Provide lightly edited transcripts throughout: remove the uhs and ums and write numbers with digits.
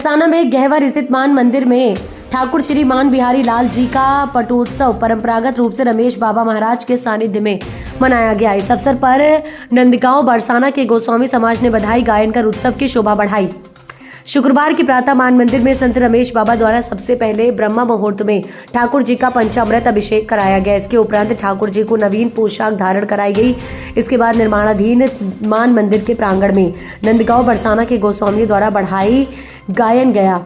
बरसाना में गहवर स्थित मान मंदिर में ठाकुर श्री मान बिहारी लाल जी का पटोत्सव परंपरागत रूप से रमेश बाबा महाराज के सानिध्य में मनाया गया। इस अवसर पर नंदगांव बरसाना के गोस्वामी समाज ने बधाई गायन कर उत्सव की शोभा बढ़ाई। शुक्रवार की प्रातः मान मंदिर में संत रमेश बाबा द्वारा सबसे पहले ब्रह्म मुहूर्त में ठाकुर जी का पंचामृत अभिषेक कराया गया। इसके उपरांत ठाकुर जी को नवीन पोशाक धारण कराई गई। इसके बाद निर्माणाधीन मान मंदिर के प्रांगण में नंदगांव बरसाना के गोस्वामियों द्वारा बढ़ाई गायन गया।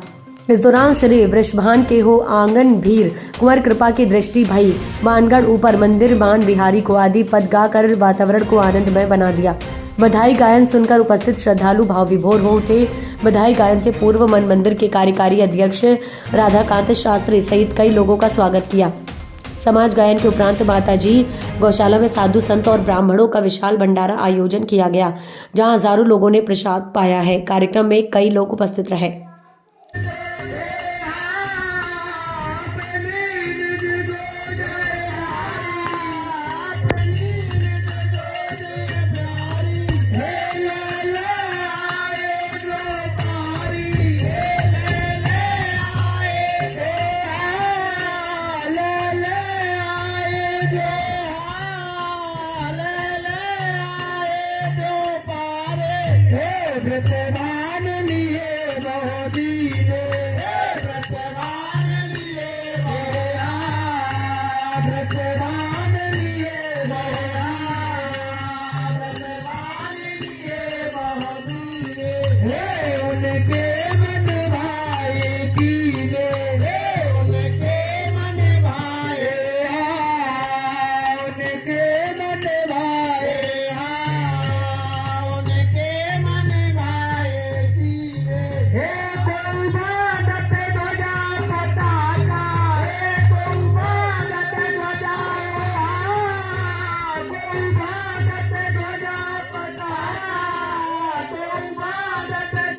इस दौरान श्री वृषभान के हो आंगन भीर कुंवर कृपा की दृष्टि भई मानगढ़ ऊपर मंदिर मान बिहारी को आदि पद गाकर वातावरण को आनंदमय बना दिया। बधाई गायन सुनकर उपस्थित श्रद्धालु भाव विभोर हो उठे। बधाई गायन से पूर्व मन मंदिर के कार्यकारी अध्यक्ष राधाकांत शास्त्री सहित कई लोगों का स्वागत किया। समाज गायन के उपरांत माताजी गौशाला में साधु संत और ब्राह्मणों का विशाल भंडारा आयोजन किया गया, जहां हजारों लोगों ने प्रसाद पाया है। कार्यक्रम में कई लोग उपस्थित रहे।